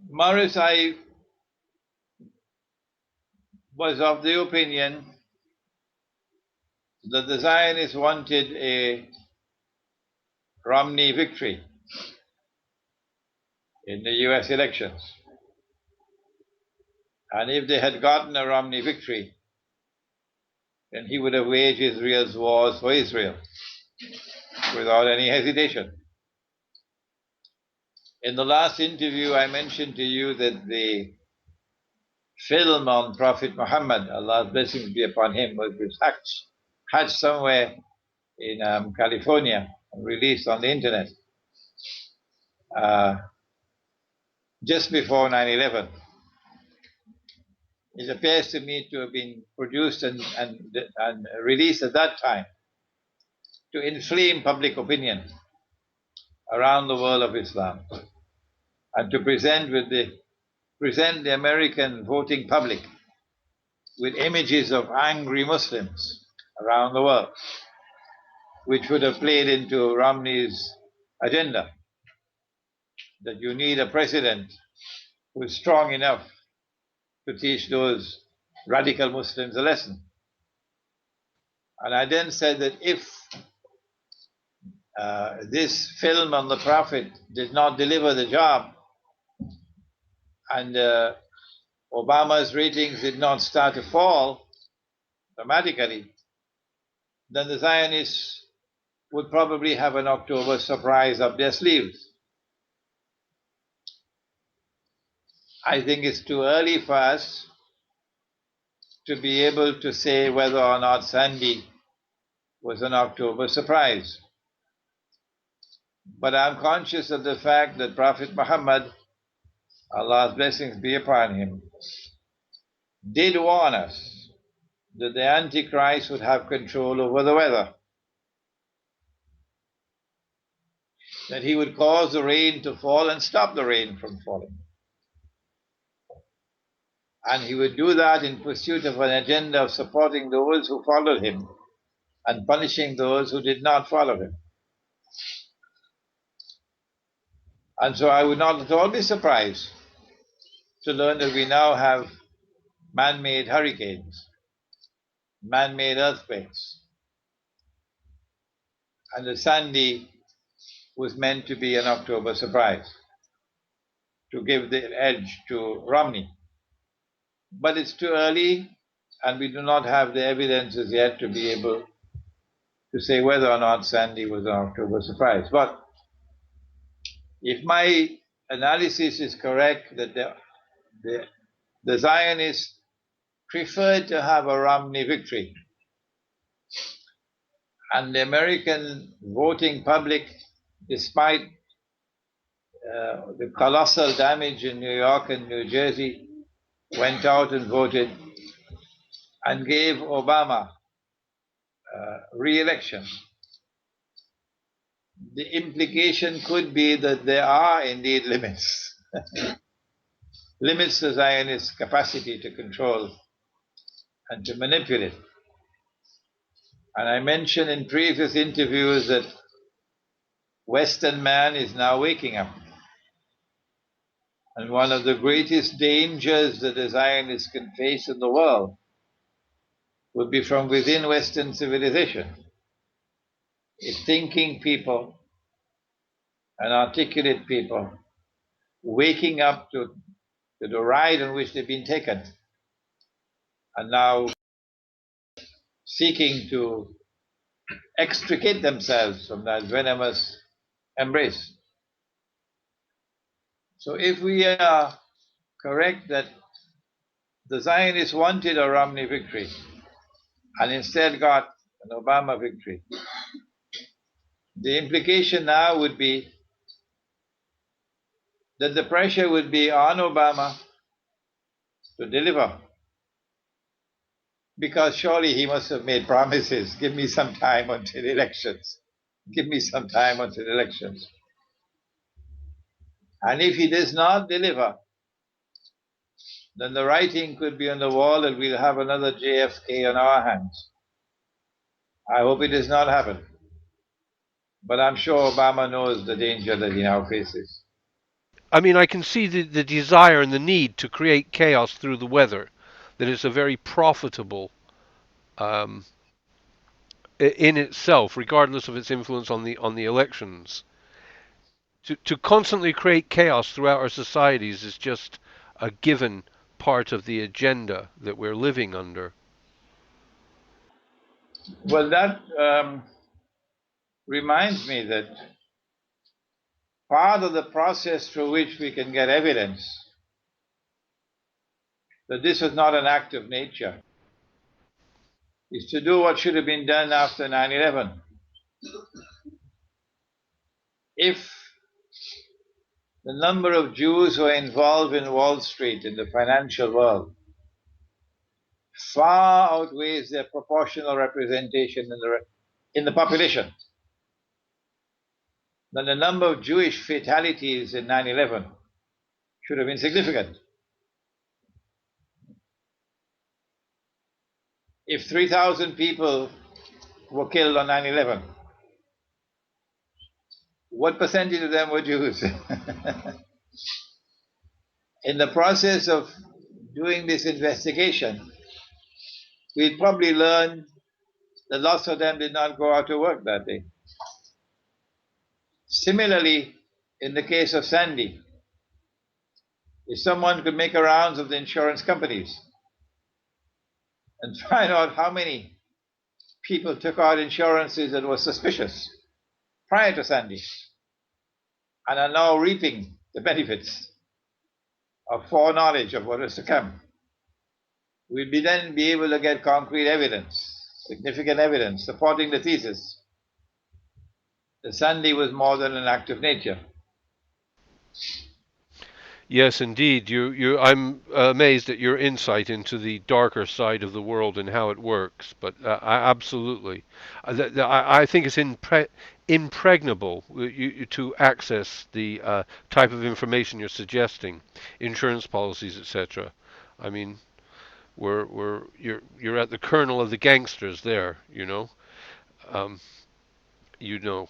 Morris, I was of the opinion that the Zionists wanted a Romney victory in the US elections. And if they had gotten a Romney victory, then he would have waged Israel's wars for Israel without any hesitation. In the last interview, I mentioned to you that the film on Prophet Muhammad, Allah's blessings be upon him, was hatched somewhere in California and released on the internet just before 9/11. It appears to me to have been produced and released at that time to inflame public opinion around the world of Islam and to present the American voting public with images of angry Muslims around the world, which would have played into Romney's agenda, that you need a president who is strong enough to teach those radical Muslims a lesson. And I then said that if this film on the Prophet did not deliver the job and Obama's ratings did not start to fall dramatically, then the Zionists would probably have an October surprise up their sleeves. I think it's too early for us to be able to say whether or not Sandy was an October surprise. But I'm conscious of the fact that Prophet Muhammad, Allah's blessings be upon him, did warn us that the Antichrist would have control over the weather, that he would cause the rain to fall and stop the rain from falling. And he would do that in pursuit of an agenda of supporting those who followed him and punishing those who did not follow him. And so I would not at all be surprised to learn that we now have man-made hurricanes, man-made earthquakes, and the Sandy was meant to be an October surprise, to give the edge to Romney. But it's too early, and we do not have the evidences yet to be able to say whether or not Sandy was an October surprise. But if my analysis is correct, that the Zionists preferred to have a Romney victory, and the American voting public, despite the colossal damage in New York and New Jersey, went out and voted and gave Obama re-election. The implication could be that there are indeed limits, limits to Zionist capacity to control and to manipulate. And I mentioned in previous interviews that Western man is now waking up. And one of the greatest dangers that the Zionists can face in the world would be from within Western civilization. If thinking people and articulate people waking up to the ride on which they've been taken and now seeking to extricate themselves from that venomous embrace. So if we are correct that the Zionists wanted a Romney victory and instead got an Obama victory, the implication now would be that the pressure would be on Obama to deliver, because surely he must have made promises. Give me some time until elections. Give me some time until elections. And if he does not deliver, then the writing could be on the wall that we'll have another JFK on our hands. I hope it does not happen. But I'm sure Obama knows the danger that he now faces. I mean, I can see the desire and the need to create chaos through the weather. That it's a very profitable um, in itself, regardless of its influence on the elections. To constantly create chaos throughout our societies is just a given part of the agenda that we're living under. Well, that reminds me that part of the process through which we can get evidence that this was not an act of nature is to do what should have been done after 9/11. If the number of Jews who are involved in Wall Street in the financial world far outweighs their proportional representation in the population, then the number of Jewish fatalities in 9/11 should have been significant. If 3,000 people were killed on 9/11, what percentage of them were Jews? In the process of doing this investigation, we'd probably learn that lots of them did not go out to work that day. Similarly, in the case of Sandy, if someone could make a rounds of the insurance companies and find out how many people took out insurances that were suspicious prior to Sandy and are now reaping the benefits of foreknowledge of what is to come, we'll then be able to get concrete evidence, significant evidence, supporting the thesis that Sandy was more than an act of nature. Yes, indeed. I'm amazed at your insight into the darker side of the world and how it works. But absolutely, I think it's impregnable to access the type of information you're suggesting, insurance policies, etc. I mean, you're at the kernel of the gangsters there. Um, you know.